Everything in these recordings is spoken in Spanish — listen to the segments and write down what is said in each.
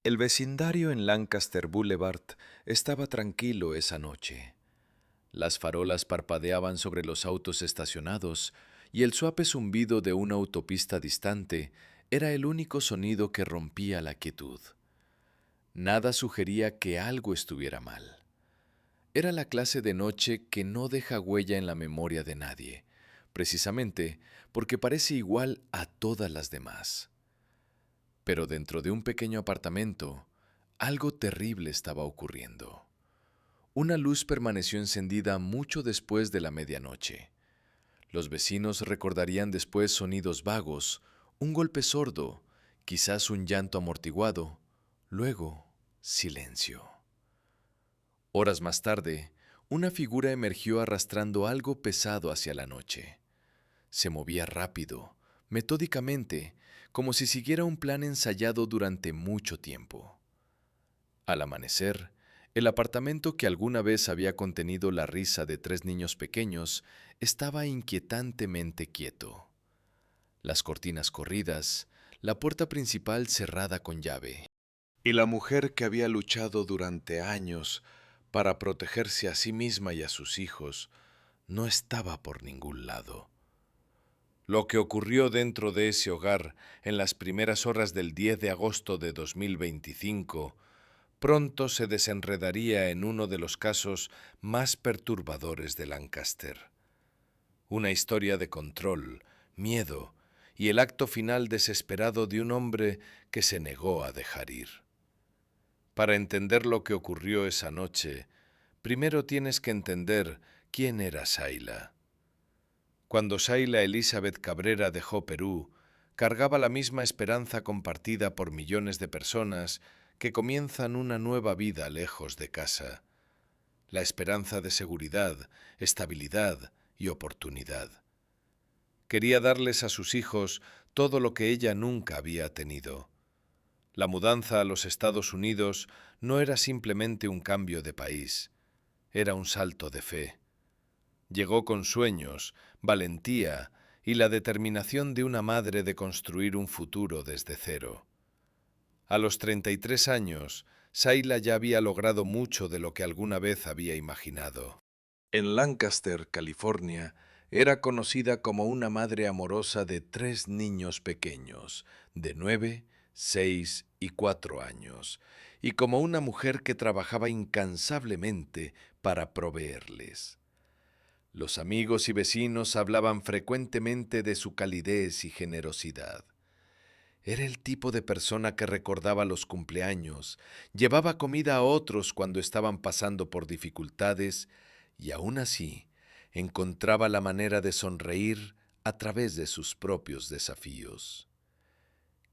El vecindario en Lancaster Boulevard estaba tranquilo esa noche. Las farolas parpadeaban sobre los autos estacionados y el suave zumbido de una autopista distante era el único sonido que rompía la quietud. Nada sugería que algo estuviera mal. Era la clase de noche que no deja huella en la memoria de nadie, precisamente porque parece igual a todas las demás. Pero dentro de un pequeño apartamento, algo terrible estaba ocurriendo. Una luz permaneció encendida mucho después de la medianoche. Los vecinos recordarían después sonidos vagos, un golpe sordo, quizás un llanto amortiguado, luego silencio. Horas más tarde, una figura emergió arrastrando algo pesado hacia la noche. Se movía rápido, metódicamente, como si siguiera un plan ensayado durante mucho tiempo. Al amanecer, el apartamento que alguna vez había contenido la risa de 3 niños pequeños estaba inquietantemente quieto. Las cortinas corridas, la puerta principal cerrada con llave. Y la mujer que había luchado durante años para protegerse a sí misma y a sus hijos no estaba por ningún lado. Lo que ocurrió dentro de ese hogar en las primeras horas del 10 de agosto de 2025 pronto se desenredaría en uno de los casos más perturbadores de Lancaster. Una historia de control, miedo y el acto final desesperado de un hombre que se negó a dejar ir. Para entender lo que ocurrió esa noche, primero tienes que entender quién era Sayla. Cuando Sayla Elizabeth Cabrera dejó Perú, cargaba la misma esperanza compartida por millones de personas que comienzan una nueva vida lejos de casa. La esperanza de seguridad, estabilidad y oportunidad. Quería darles a sus hijos todo lo que ella nunca había tenido. La mudanza a los Estados Unidos no era simplemente un cambio de país, era un salto de fe. Llegó con sueños, valentía y la determinación de una madre de construir un futuro desde cero. A los 33 años, Sayla ya había logrado mucho de lo que alguna vez había imaginado. En Lancaster, California, era conocida como una madre amorosa de 3 niños pequeños, de 9, 6 y 4 años, y como una mujer que trabajaba incansablemente para proveerles. Los amigos y vecinos hablaban frecuentemente de su calidez y generosidad. Era el tipo de persona que recordaba los cumpleaños, llevaba comida a otros cuando estaban pasando por dificultades y aún así encontraba la manera de sonreír a través de sus propios desafíos.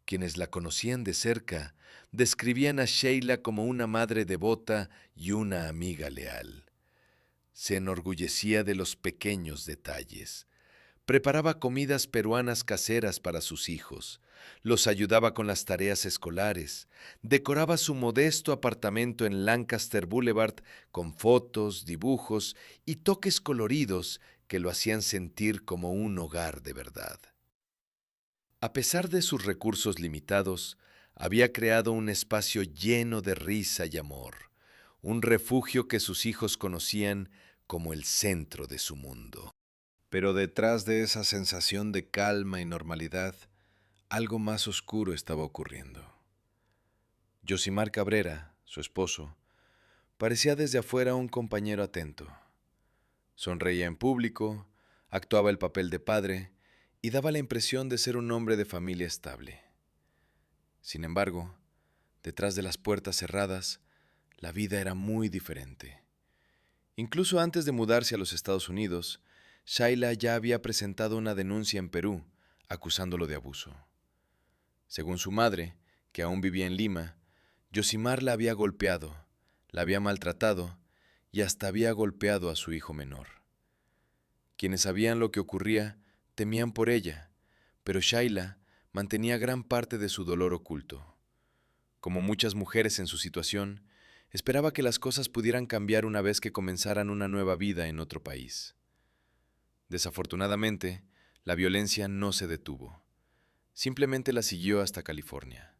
Quienes la conocían de cerca describían a Sheila como una madre devota y una amiga leal. Se enorgullecía de los pequeños detalles. Preparaba comidas peruanas caseras para sus hijos, los ayudaba con las tareas escolares, decoraba su modesto apartamento en Lancaster Boulevard con fotos, dibujos y toques coloridos que lo hacían sentir como un hogar de verdad. A pesar de sus recursos limitados, había creado un espacio lleno de risa y amor, un refugio que sus hijos conocían como el centro de su mundo. Pero detrás de esa sensación de calma y normalidad, algo más oscuro estaba ocurriendo. Yosimar Cabrera, su esposo, parecía desde afuera un compañero atento. Sonreía en público, actuaba el papel de padre y daba la impresión de ser un hombre de familia estable. Sin embargo, detrás de las puertas cerradas, la vida era muy diferente. Incluso antes de mudarse a los Estados Unidos, Shaila ya había presentado una denuncia en Perú, acusándolo de abuso. Según su madre, que aún vivía en Lima, Yosimar la había golpeado, la había maltratado y hasta había golpeado a su hijo menor. Quienes sabían lo que ocurría temían por ella, pero Shaila mantenía gran parte de su dolor oculto. Como muchas mujeres en su situación, esperaba que las cosas pudieran cambiar una vez que comenzaran una nueva vida en otro país. Desafortunadamente, la violencia no se detuvo. Simplemente la siguió hasta California.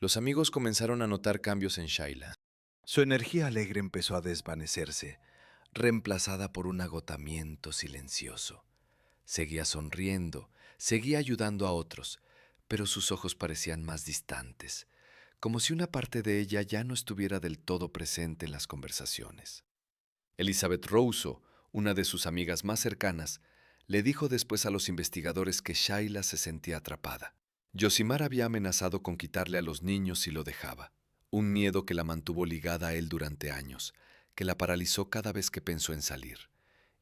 Los amigos comenzaron a notar cambios en Shaila. Su energía alegre empezó a desvanecerse, reemplazada por un agotamiento silencioso. Seguía sonriendo, seguía ayudando a otros, pero sus ojos parecían más distantes, como si una parte de ella ya no estuviera del todo presente en las conversaciones. Elizabeth Rousseau, una de sus amigas más cercanas, le dijo después a los investigadores que Shaila se sentía atrapada. Yosimar había amenazado con quitarle a los niños si lo dejaba, un miedo que la mantuvo ligada a él durante años, que la paralizó cada vez que pensó en salir.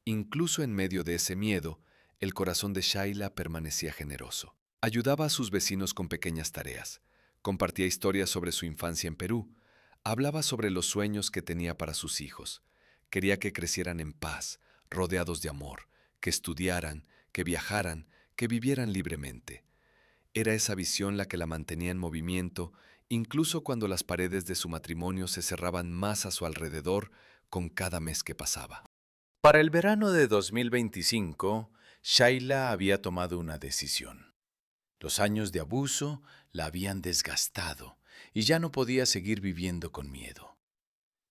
Incluso en medio de ese miedo, el corazón de Shaila permanecía generoso. Ayudaba a sus vecinos con pequeñas tareas, compartía historias sobre su infancia en Perú, hablaba sobre los sueños que tenía para sus hijos. Quería que crecieran en paz, rodeados de amor, que estudiaran, que viajaran, que vivieran libremente. Era esa visión la que la mantenía en movimiento, incluso cuando las paredes de su matrimonio se cerraban más a su alrededor con cada mes que pasaba. Para el verano de 2025, Shaila había tomado una decisión. Los años de abuso la habían desgastado y ya no podía seguir viviendo con miedo.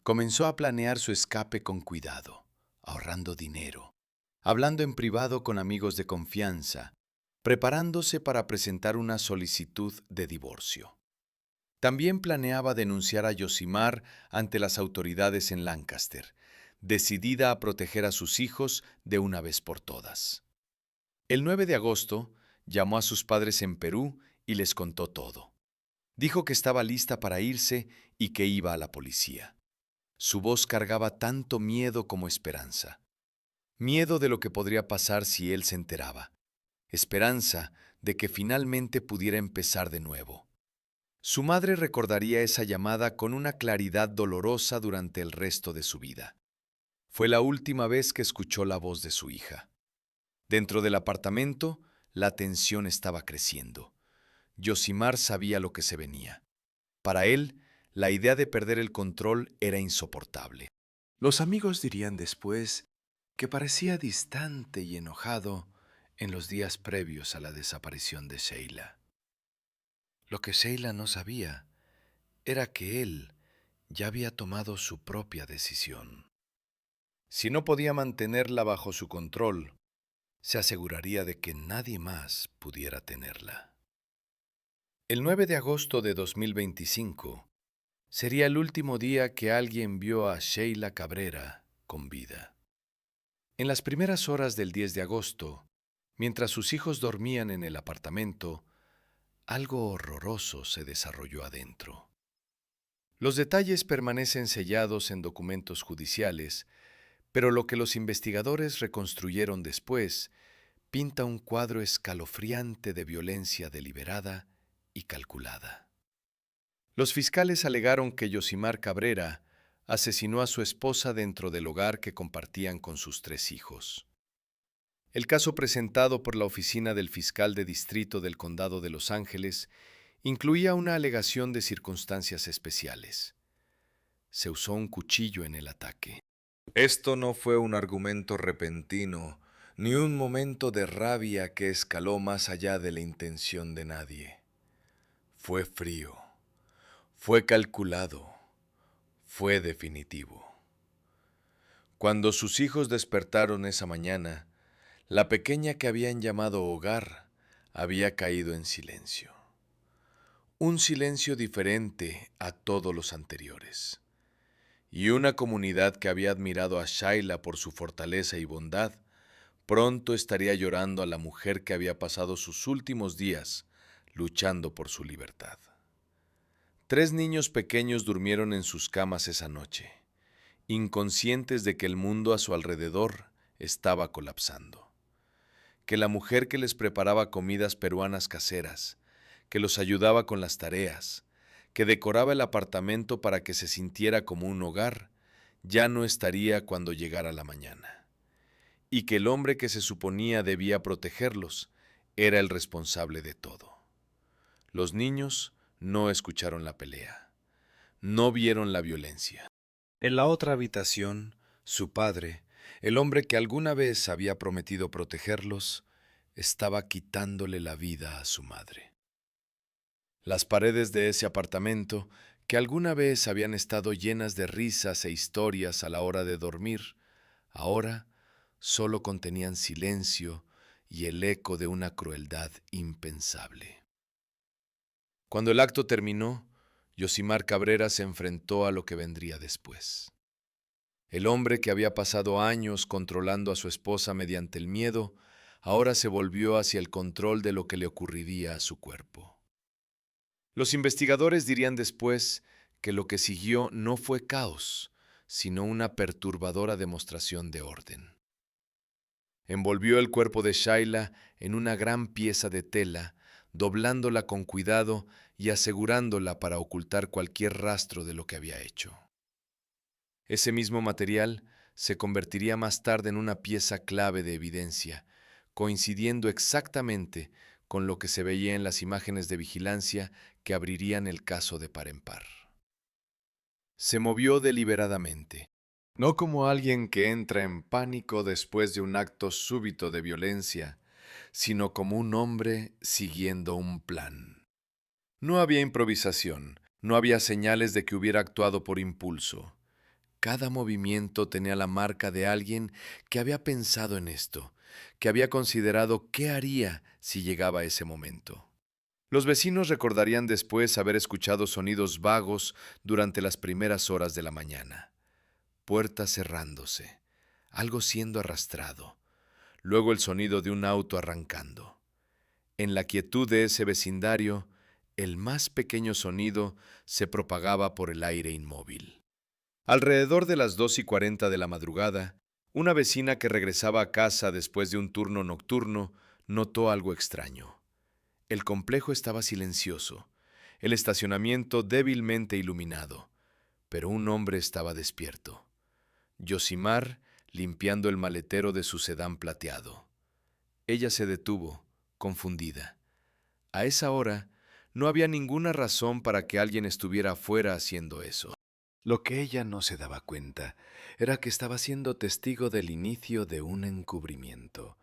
Comenzó a planear su escape con cuidado, ahorrando dinero, hablando en privado con amigos de confianza, preparándose para presentar una solicitud de divorcio. También planeaba denunciar a Yosimar ante las autoridades en Lancaster, decidida a proteger a sus hijos de una vez por todas. El 9 de agosto, llamó a sus padres en Perú y les contó todo. Dijo que estaba lista para irse y que iba a la policía. Su voz cargaba tanto miedo como esperanza. Miedo de lo que podría pasar si él se enteraba. Esperanza de que finalmente pudiera empezar de nuevo. Su madre recordaría esa llamada con una claridad dolorosa durante el resto de su vida. Fue la última vez que escuchó la voz de su hija. Dentro del apartamento, la tensión estaba creciendo. Yosimar sabía lo que se venía. Para él, la idea de perder el control era insoportable. Los amigos dirían después que parecía distante y enojado en los días previos a la desaparición de Sheila. Lo que Sheila no sabía era que él ya había tomado su propia decisión. Si no podía mantenerla bajo su control, se aseguraría de que nadie más pudiera tenerla. El 9 de agosto de 2025 sería el último día que alguien vio a Sheila Cabrera con vida. En las primeras horas del 10 de agosto, mientras sus hijos dormían en el apartamento, algo horroroso se desarrolló adentro. Los detalles permanecen sellados en documentos judiciales, pero lo que los investigadores reconstruyeron después pinta un cuadro escalofriante de violencia deliberada y calculada. Los fiscales alegaron que Yosimar Cabrera asesinó a su esposa dentro del hogar que compartían con sus 3 hijos. El caso presentado por la Oficina del Fiscal de Distrito del Condado de Los Ángeles incluía una alegación de circunstancias especiales. Se usó un cuchillo en el ataque. Esto no fue un argumento repentino, ni un momento de rabia que escaló más allá de la intención de nadie. Fue frío, fue calculado, fue definitivo. Cuando sus hijos despertaron esa mañana, la pequeña que habían llamado hogar había caído en silencio. Un silencio diferente a todos los anteriores. Y una comunidad que había admirado a Shaila por su fortaleza y bondad, pronto estaría llorando a la mujer que había pasado sus últimos días luchando por su libertad. 3 niños pequeños durmieron en sus camas esa noche, inconscientes de que el mundo a su alrededor estaba colapsando. Que la mujer que les preparaba comidas peruanas caseras, que los ayudaba con las tareas, que decoraba el apartamento para que se sintiera como un hogar, ya no estaría cuando llegara la mañana. Y que el hombre que se suponía debía protegerlos era el responsable de todo. Los niños no escucharon la pelea, no vieron la violencia. En la otra habitación, su padre, el hombre que alguna vez había prometido protegerlos, estaba quitándole la vida a su madre. Las paredes de ese apartamento, que alguna vez habían estado llenas de risas e historias a la hora de dormir, ahora solo contenían silencio y el eco de una crueldad impensable. Cuando el acto terminó, Yosimar Cabrera se enfrentó a lo que vendría después. El hombre que había pasado años controlando a su esposa mediante el miedo, ahora se volvió hacia el control de lo que le ocurriría a su cuerpo. Los investigadores dirían después que lo que siguió no fue caos, sino una perturbadora demostración de orden. Envolvió el cuerpo de Shaila en una gran pieza de tela, doblándola con cuidado y asegurándola para ocultar cualquier rastro de lo que había hecho. Ese mismo material se convertiría más tarde en una pieza clave de evidencia, coincidiendo exactamente con lo que se veía en las imágenes de vigilancia que abrirían el caso de par en par. Se movió deliberadamente, no como alguien que entra en pánico después de un acto súbito de violencia, sino como un hombre siguiendo un plan. No había improvisación, no había señales de que hubiera actuado por impulso. Cada movimiento tenía la marca de alguien que había pensado en esto, que había considerado qué haría si llegaba ese momento. Los vecinos recordarían después haber escuchado sonidos vagos durante las primeras horas de la mañana. Puertas cerrándose, algo siendo arrastrado, luego el sonido de un auto arrancando. En la quietud de ese vecindario, el más pequeño sonido se propagaba por el aire inmóvil. Alrededor de las 2:40 de la madrugada, una vecina que regresaba a casa después de un turno nocturno notó algo extraño. El complejo estaba silencioso, el estacionamiento débilmente iluminado, pero un hombre estaba despierto. Yosimar limpiando el maletero de su sedán plateado. Ella se detuvo, confundida. A esa hora, no había ninguna razón para que alguien estuviera afuera haciendo eso. Lo que ella no se daba cuenta era que estaba siendo testigo del inicio de un encubrimiento.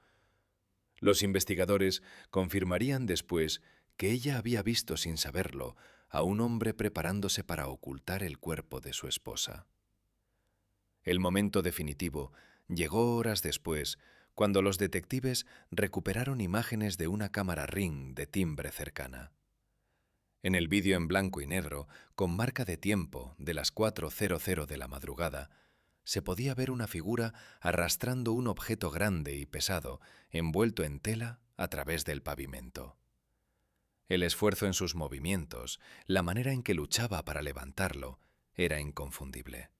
Los investigadores confirmarían después que ella había visto sin saberlo a un hombre preparándose para ocultar el cuerpo de su esposa. El momento definitivo llegó horas después, cuando los detectives recuperaron imágenes de una cámara Ring de timbre cercana. En el vídeo en blanco y negro, con marca de tiempo de las 4:00 de la madrugada, se podía ver una figura arrastrando un objeto grande y pesado, envuelto en tela, a través del pavimento. El esfuerzo en sus movimientos, la manera en que luchaba para levantarlo, era inconfundible.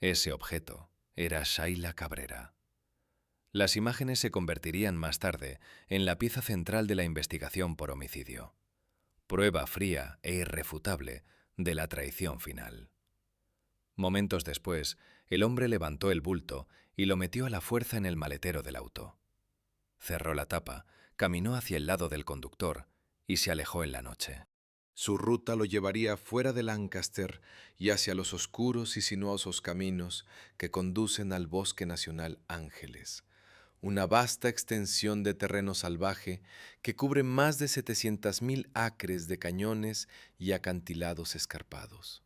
Ese objeto era Shaila Cabrera. Las imágenes se convertirían más tarde en la pieza central de la investigación por homicidio. Prueba fría e irrefutable de la traición final. Momentos después, el hombre levantó el bulto y lo metió a la fuerza en el maletero del auto. Cerró la tapa, caminó hacia el lado del conductor y se alejó en la noche. Su ruta lo llevaría fuera de Lancaster y hacia los oscuros y sinuosos caminos que conducen al Bosque Nacional Ángeles, una vasta extensión de terreno salvaje que cubre más de 700,000 acres de cañones y acantilados escarpados.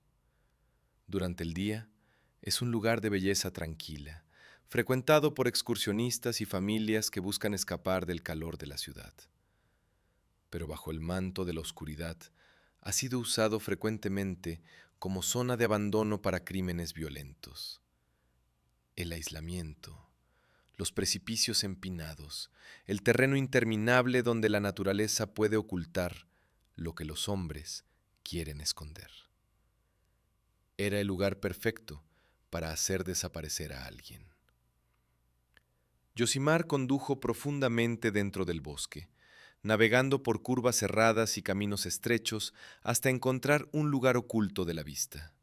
Durante el día, es un lugar de belleza tranquila, frecuentado por excursionistas y familias que buscan escapar del calor de la ciudad. Pero bajo el manto de la oscuridad, ha sido usado frecuentemente como zona de abandono para crímenes violentos. El aislamiento, los precipicios empinados, el terreno interminable donde la naturaleza puede ocultar lo que los hombres quieren esconder. Era el lugar perfecto para hacer desaparecer a alguien. Yosimar condujo profundamente dentro del bosque, navegando por curvas cerradas y caminos estrechos hasta encontrar un lugar oculto de la vista.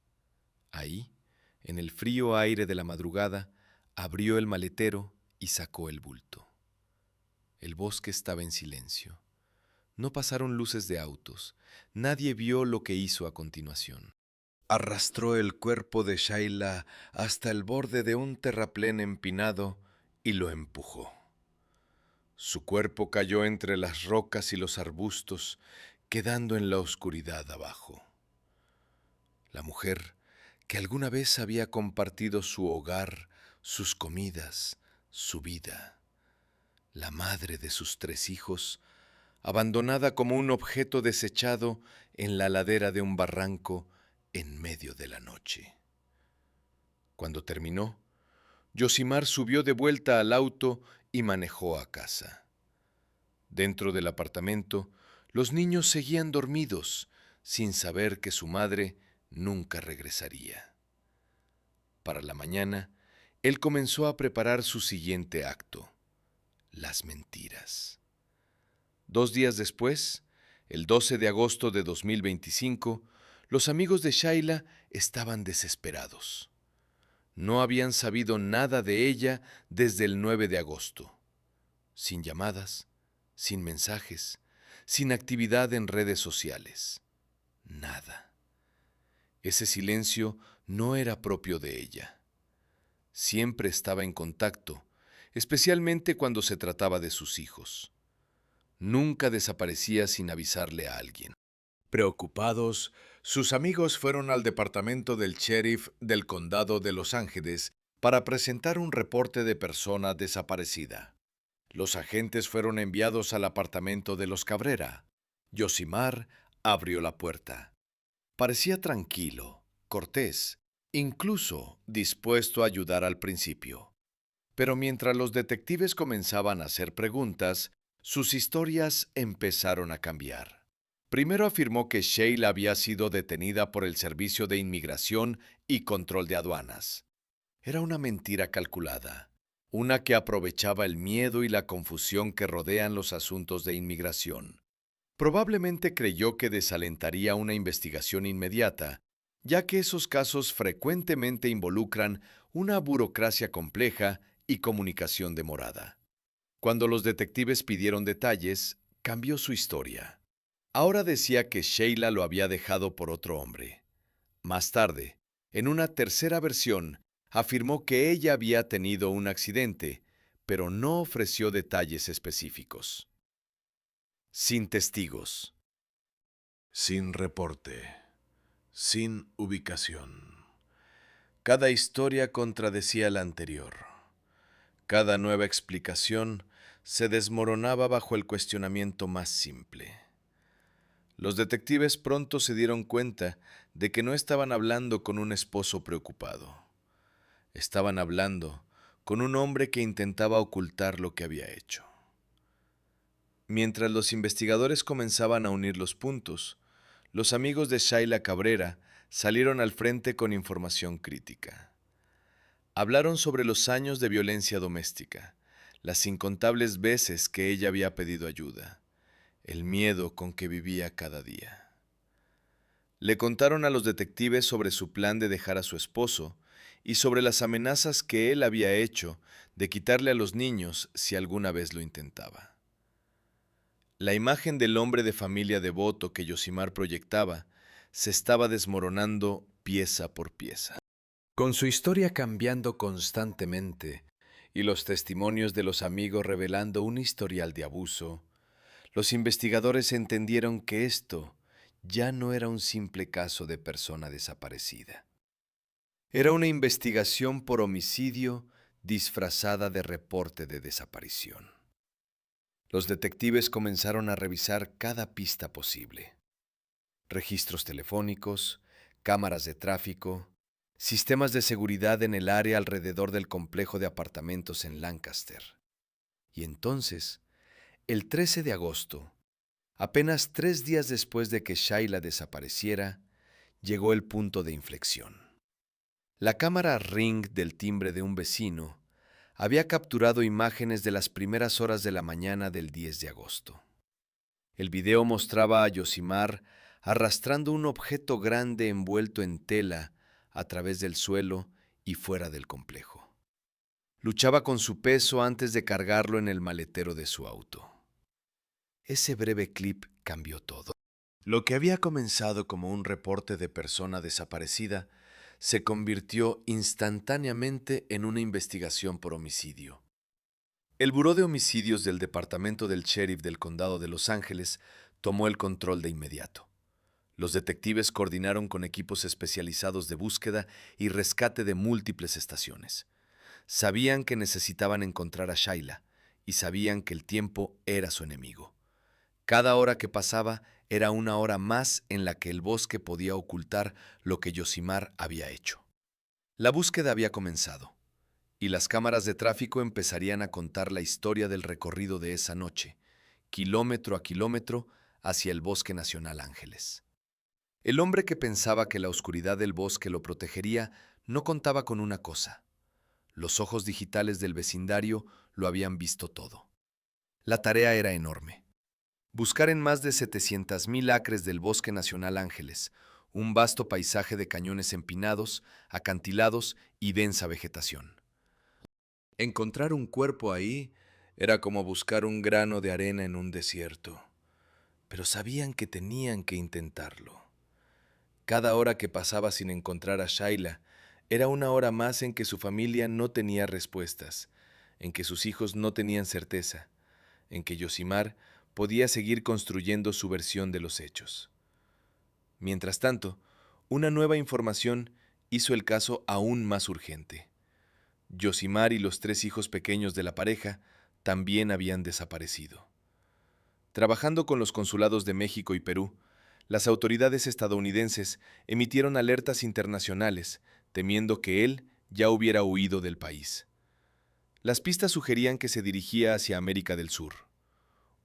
Ahí, en el frío aire de la madrugada, abrió el maletero y sacó el bulto. El bosque estaba en silencio. No pasaron luces de autos. Nadie vio lo que hizo a continuación. Arrastró el cuerpo de Shaila hasta el borde de un terraplén empinado y lo empujó. Su cuerpo cayó entre las rocas y los arbustos, quedando en la oscuridad abajo. La mujer, que alguna vez había compartido su hogar, sus comidas, su vida, la madre de sus 3 hijos, abandonada como un objeto desechado en la ladera de un barranco en medio de la noche. Cuando terminó, Yosimar subió de vuelta al auto y manejó a casa. Dentro del apartamento, los niños seguían dormidos, sin saber que su madre nunca regresaría. Para la mañana, él comenzó a preparar su siguiente acto: las mentiras. 2 días después, el 12 de agosto de 2025, los amigos de Shayla estaban desesperados. No habían sabido nada de ella desde el 9 de agosto. Sin llamadas, sin mensajes, sin actividad en redes sociales. Nada. Ese silencio no era propio de ella. Siempre estaba en contacto, especialmente cuando se trataba de sus hijos. Nunca desaparecía sin avisarle a alguien. Preocupados, sus amigos fueron al departamento del sheriff del condado de Los Ángeles para presentar un reporte de persona desaparecida. Los agentes fueron enviados al apartamento de los Cabrera. Yosimar abrió la puerta. Parecía tranquilo, cortés, incluso dispuesto a ayudar al principio. Pero mientras los detectives comenzaban a hacer preguntas, sus historias empezaron a cambiar. Primero afirmó que Shayla había sido detenida por el Servicio de Inmigración y Control de Aduanas. Era una mentira calculada, una que aprovechaba el miedo y la confusión que rodean los asuntos de inmigración. Probablemente creyó que desalentaría una investigación inmediata, ya que esos casos frecuentemente involucran una burocracia compleja y comunicación demorada. Cuando los detectives pidieron detalles, cambió su historia. Ahora decía que Shayla lo había dejado por otro hombre. Más tarde, en una tercera versión, afirmó que ella había tenido un accidente, pero no ofreció detalles específicos. Sin testigos. Sin reporte. Sin ubicación. Cada historia contradecía la anterior. Cada nueva explicación se desmoronaba bajo el cuestionamiento más simple. Los detectives pronto se dieron cuenta de que no estaban hablando con un esposo preocupado. Estaban hablando con un hombre que intentaba ocultar lo que había hecho. Mientras los investigadores comenzaban a unir los puntos, los amigos de Shayla Cabrera salieron al frente con información crítica. Hablaron sobre los años de violencia doméstica, las incontables veces que ella había pedido ayuda, el miedo con que vivía cada día. Le contaron a los detectives sobre su plan de dejar a su esposo y sobre las amenazas que él había hecho de quitarle a los niños si alguna vez lo intentaba. La imagen del hombre de familia devoto que Yosimar proyectaba se estaba desmoronando pieza por pieza. Con su historia cambiando constantemente y los testimonios de los amigos revelando un historial de abuso, los investigadores entendieron que esto ya no era un simple caso de persona desaparecida. Era una investigación por homicidio disfrazada de reporte de desaparición. Los detectives comenzaron a revisar cada pista posible: registros telefónicos, cámaras de tráfico, sistemas de seguridad en el área alrededor del complejo de apartamentos en Lancaster. Y entonces, el 13 de agosto, apenas 3 días después de que Shayla desapareciera, llegó el punto de inflexión. La cámara Ring del timbre de un vecino había capturado imágenes de las primeras horas de la mañana del 10 de agosto. El video mostraba a Yosimar arrastrando un objeto grande envuelto en tela a través del suelo y fuera del complejo. Luchaba con su peso antes de cargarlo en el maletero de su auto. Ese breve clip cambió todo. Lo que había comenzado como un reporte de persona desaparecida se convirtió instantáneamente en una investigación por homicidio. El Buró de Homicidios del Departamento del Sheriff del Condado de Los Ángeles tomó el control de inmediato. Los detectives coordinaron con equipos especializados de búsqueda y rescate de múltiples estaciones. Sabían que necesitaban encontrar a Shaila y sabían que el tiempo era su enemigo. Cada hora que pasaba era una hora más en la que el bosque podía ocultar lo que Yosimar había hecho. La búsqueda había comenzado, y las cámaras de tráfico empezarían a contar la historia del recorrido de esa noche, kilómetro a kilómetro, hacia el Bosque Nacional Ángeles. El hombre que pensaba que la oscuridad del bosque lo protegería no contaba con una cosa. Los ojos digitales del vecindario lo habían visto todo. La tarea era enorme. Buscar en más de 700,000 acres del Bosque Nacional Ángeles, un vasto paisaje de cañones empinados, acantilados y densa vegetación. Encontrar un cuerpo ahí era como buscar un grano de arena en un desierto, pero sabían que tenían que intentarlo. Cada hora que pasaba sin encontrar a Shaila era una hora más en que su familia no tenía respuestas, en que sus hijos no tenían certeza, en que Yosimar podía seguir construyendo su versión de los hechos. Mientras tanto, una nueva información hizo el caso aún más urgente. Yosimar y los 3 hijos pequeños de la pareja también habían desaparecido. Trabajando con los consulados de México y Perú, las autoridades estadounidenses emitieron alertas internacionales, temiendo que él ya hubiera huido del país. Las pistas sugerían que se dirigía hacia América del Sur.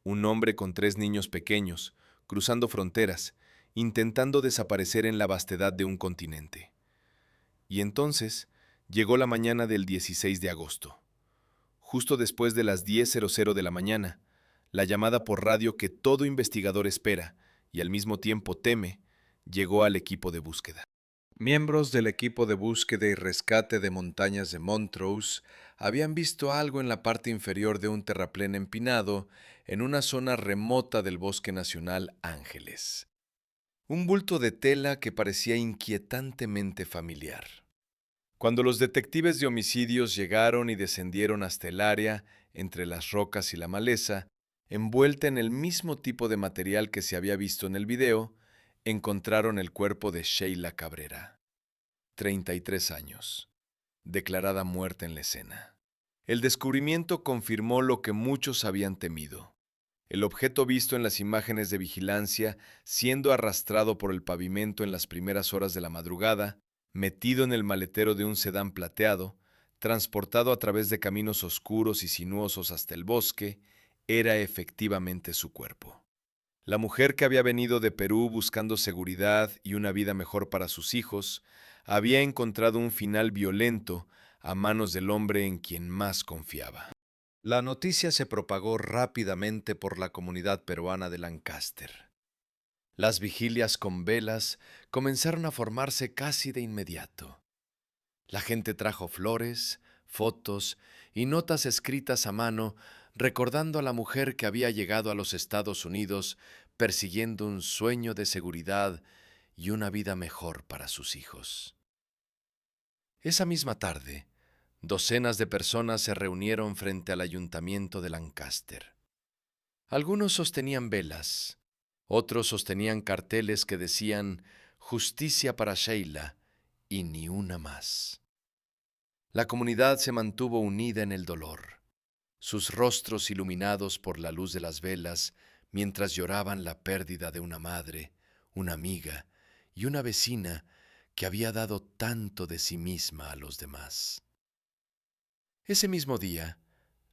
Un hombre con 3 niños pequeños, cruzando fronteras, intentando desaparecer en la vastedad de un continente. Y entonces llegó la mañana del 16 de agosto. Justo después de las 10:00 de la mañana, la llamada por radio que todo investigador espera y al mismo tiempo teme, llegó al equipo de búsqueda. Miembros del equipo de búsqueda y rescate de montañas de Montrose habían visto algo en la parte inferior de un terraplén empinado en una zona remota del Bosque Nacional Ángeles. Un bulto de tela que parecía inquietantemente familiar. Cuando los detectives de homicidios llegaron y descendieron hasta el área, entre las rocas y la maleza, envuelta en el mismo tipo de material que se había visto en el video, encontraron el cuerpo de Sheila Cabrera, 33 años, declarada muerta en la escena. El descubrimiento confirmó lo que muchos habían temido. El objeto visto en las imágenes de vigilancia, siendo arrastrado por el pavimento en las primeras horas de la madrugada, metido en el maletero de un sedán plateado, transportado a través de caminos oscuros y sinuosos hasta el bosque, era efectivamente su cuerpo. La mujer que había venido de Perú buscando seguridad y una vida mejor para sus hijos, había encontrado un final violento a manos del hombre en quien más confiaba. La noticia se propagó rápidamente por la comunidad peruana de Lancaster. Las vigilias con velas comenzaron a formarse casi de inmediato. La gente trajo flores, fotos y notas escritas a mano recordando a la mujer que había llegado a los Estados Unidos persiguiendo un sueño de seguridad y una vida mejor para sus hijos. Esa misma tarde, docenas de personas se reunieron frente al ayuntamiento de Lancaster. Algunos sostenían velas, otros sostenían carteles que decían «Justicia para Sheila» y ni una más. La comunidad se mantuvo unida en el dolor, sus rostros iluminados por la luz de las velas mientras lloraban la pérdida de una madre, una amiga y una vecina que había dado tanto de sí misma a los demás. Ese mismo día,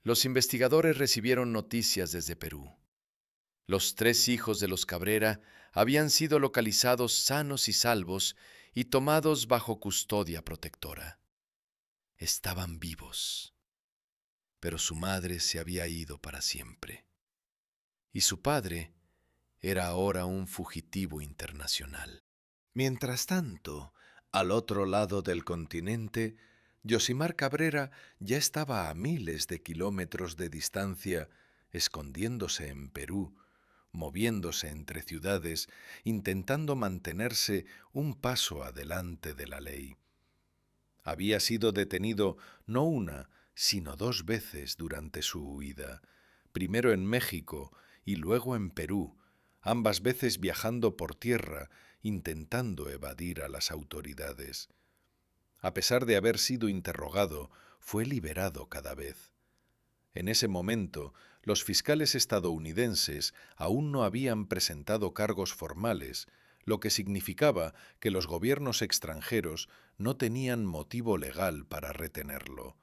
los investigadores recibieron noticias desde Perú. Los 3 hijos de los Cabrera habían sido localizados sanos y salvos y tomados bajo custodia protectora. Estaban vivos, pero su madre se había ido para siempre. Y su padre era ahora un fugitivo internacional. Mientras tanto, al otro lado del continente, Yosimar Cabrera ya estaba a miles de kilómetros de distancia, escondiéndose en Perú, moviéndose entre ciudades, intentando mantenerse un paso adelante de la ley. Había sido detenido no una, sino 2 veces durante su huida, primero en México y luego en Perú, ambas veces viajando por tierra, intentando evadir a las autoridades. A pesar de haber sido interrogado, fue liberado cada vez. En ese momento, los fiscales estadounidenses aún no habían presentado cargos formales, lo que significaba que los gobiernos extranjeros no tenían motivo legal para retenerlo.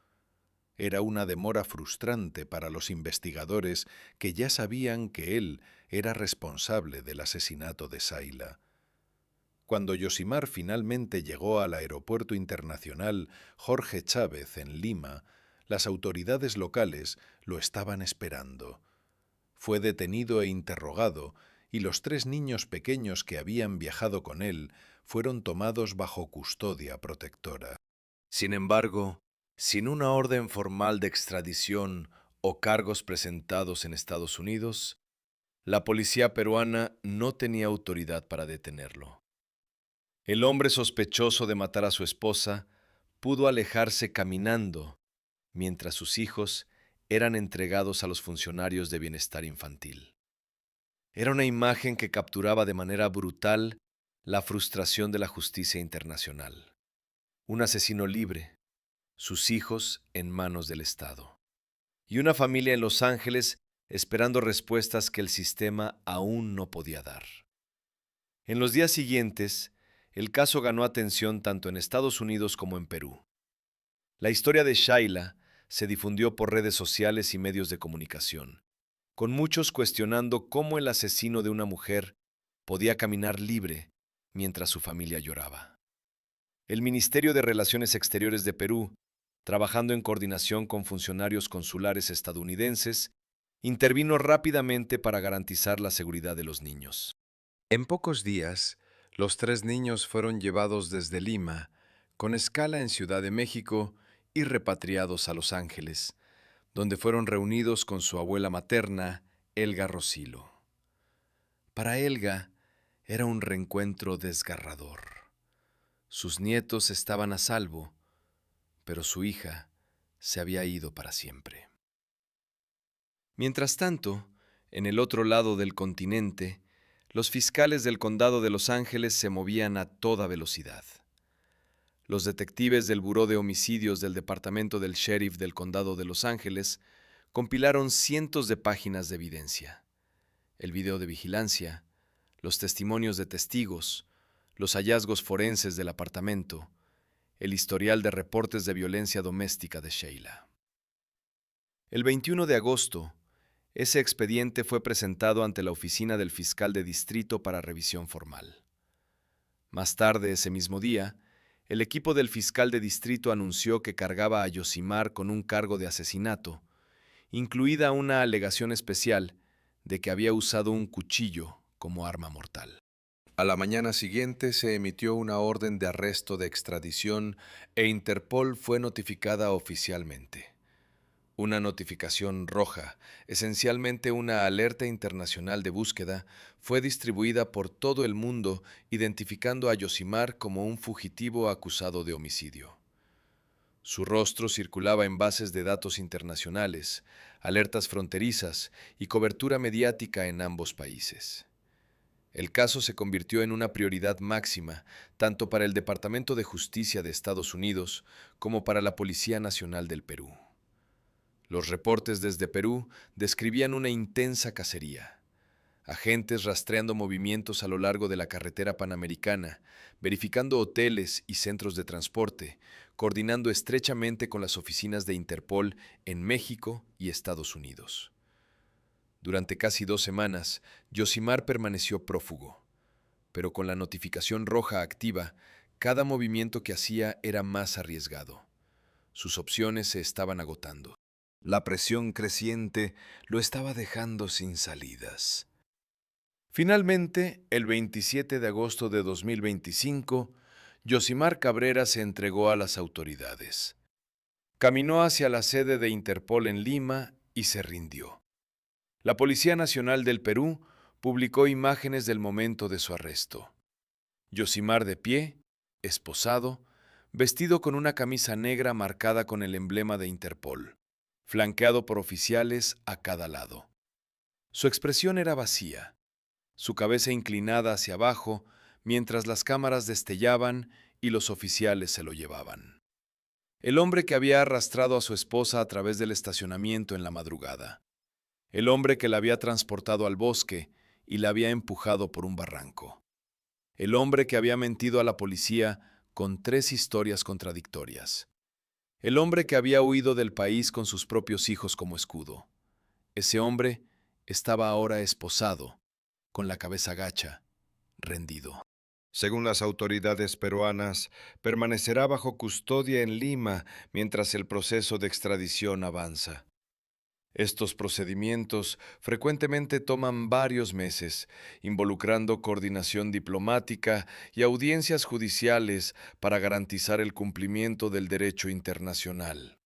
Era una demora frustrante para los investigadores que ya sabían que él era responsable del asesinato de Sayla. Cuando Yosimar finalmente llegó al Aeropuerto Internacional Jorge Chávez en Lima, las autoridades locales lo estaban esperando. Fue detenido e interrogado, y los 3 niños pequeños que habían viajado con él fueron tomados bajo custodia protectora. Sin embargo, sin una orden formal de extradición o cargos presentados en Estados Unidos, la policía peruana no tenía autoridad para detenerlo. El hombre sospechoso de matar a su esposa pudo alejarse caminando mientras sus hijos eran entregados a los funcionarios de bienestar infantil. Era una imagen que capturaba de manera brutal la frustración de la justicia internacional. Un asesino libre, sus hijos en manos del Estado, y una familia en Los Ángeles esperando respuestas que el sistema aún no podía dar. En los días siguientes, el caso ganó atención tanto en Estados Unidos como en Perú. La historia de Sayla se difundió por redes sociales y medios de comunicación, con muchos cuestionando cómo el asesino de una mujer podía caminar libre mientras su familia lloraba. El Ministerio de Relaciones Exteriores de Perú, trabajando en coordinación con funcionarios consulares estadounidenses, intervino rápidamente para garantizar la seguridad de los niños. En pocos días, los 3 niños fueron llevados desde Lima, con escala en Ciudad de México, y repatriados a Los Ángeles, donde fueron reunidos con su abuela materna, Elga Rosilo. Para Elga, era un reencuentro desgarrador. Sus nietos estaban a salvo, pero su hija se había ido para siempre. Mientras tanto, en el otro lado del continente, los fiscales del condado de Los Ángeles se movían a toda velocidad. Los detectives del Buró de Homicidios del Departamento del Sheriff del Condado de Los Ángeles compilaron cientos de páginas de evidencia: el video de vigilancia, los testimonios de testigos, los hallazgos forenses del apartamento, el historial de reportes de violencia doméstica de Sheila. El 21 de agosto, ese expediente fue presentado ante la oficina del fiscal de distrito para revisión formal. Más tarde ese mismo día, el equipo del fiscal de distrito anunció que cargaba a Yosimar con un cargo de asesinato, incluida una alegación especial de que había usado un cuchillo como arma mortal. A la mañana siguiente se emitió una orden de arresto de extradición e Interpol fue notificada oficialmente. Una notificación roja, esencialmente una alerta internacional de búsqueda, fue distribuida por todo el mundo, identificando a Yosimar como un fugitivo acusado de homicidio. Su rostro circulaba en bases de datos internacionales, alertas fronterizas y cobertura mediática en ambos países. El caso se convirtió en una prioridad máxima, tanto para el Departamento de Justicia de Estados Unidos como para la Policía Nacional del Perú. Los reportes desde Perú describían una intensa cacería. Agentes rastreando movimientos a lo largo de la carretera panamericana, verificando hoteles y centros de transporte, coordinando estrechamente con las oficinas de Interpol en México y Estados Unidos. Durante casi 2 semanas, Yosimar permaneció prófugo, pero con la notificación roja activa, cada movimiento que hacía era más arriesgado. Sus opciones se estaban agotando. La presión creciente lo estaba dejando sin salidas. Finalmente, el 27 de agosto de 2025, Yosimar Cabrera se entregó a las autoridades. Caminó hacia la sede de Interpol en Lima y se rindió. La Policía Nacional del Perú publicó imágenes del momento de su arresto. Yosimar de pie, esposado, vestido con una camisa negra marcada con el emblema de Interpol, flanqueado por oficiales a cada lado. Su expresión era vacía. su cabeza inclinada hacia abajo, mientras las cámaras destellaban y los oficiales se lo llevaban. El hombre que había arrastrado a su esposa a través del estacionamiento en la madrugada. El hombre que la había transportado al bosque y la había empujado por un barranco. El hombre que había mentido a la policía con 3 historias contradictorias. El hombre que había huido del país con sus propios hijos como escudo. Ese hombre estaba ahora esposado, con la cabeza gacha, rendido. Según las autoridades peruanas, permanecerá bajo custodia en Lima mientras el proceso de extradición avanza. Estos procedimientos frecuentemente toman varios meses, involucrando coordinación diplomática y audiencias judiciales para garantizar el cumplimiento del derecho internacional.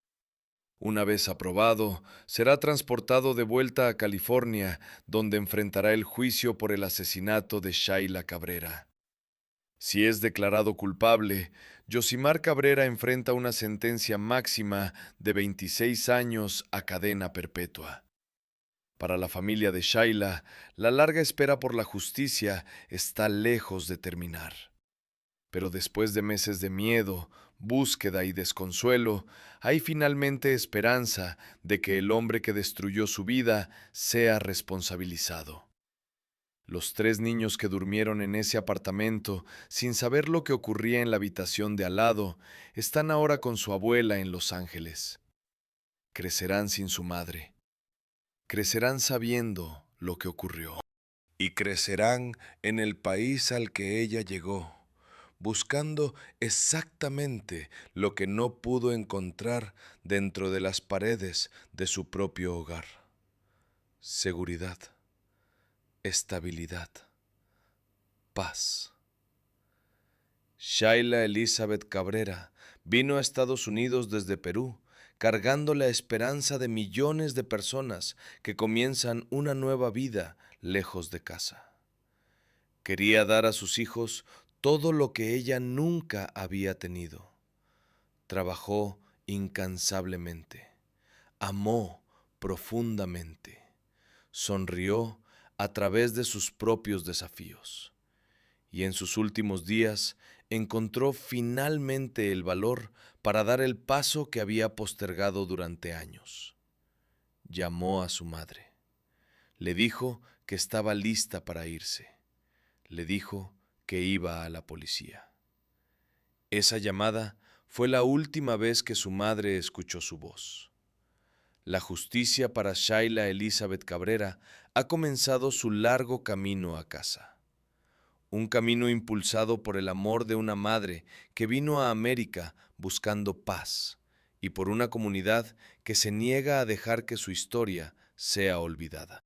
Una vez aprobado, será transportado de vuelta a California, donde enfrentará el juicio por el asesinato de Shaila Cabrera. Si es declarado culpable, Yosimar Cabrera enfrenta una sentencia máxima de 26 años a cadena perpetua. Para la familia de Shaila, la larga espera por la justicia está lejos de terminar. Pero después de meses de miedo, búsqueda y desconsuelo, hay finalmente esperanza de que el hombre que destruyó su vida sea responsabilizado. Los 3 niños que durmieron en ese apartamento, sin saber lo que ocurría en la habitación de al lado, están ahora con su abuela en Los Ángeles. Crecerán sin su madre. Crecerán sabiendo lo que ocurrió. Y crecerán en el país al que ella llegó, buscando exactamente lo que no pudo encontrar dentro de las paredes de su propio hogar. Seguridad, estabilidad, paz. Shaila Elizabeth Cabrera vino a Estados Unidos desde Perú, cargando la esperanza de millones de personas que comienzan una nueva vida lejos de casa. Quería dar a sus hijos todo lo que ella nunca había tenido. Trabajó incansablemente, amó profundamente, sonrió a través de sus propios desafíos. Y en sus últimos días encontró finalmente el valor para dar el paso que había postergado durante años. Llamó a su madre. Le dijo que estaba lista para irse. Le dijo que iba a la policía. Esa llamada fue la última vez que su madre escuchó su voz. La justicia para Shaila Elizabeth Cabrera ha comenzado su largo camino a casa. Un camino impulsado por el amor de una madre que vino a América buscando paz y por una comunidad que se niega a dejar que su historia sea olvidada.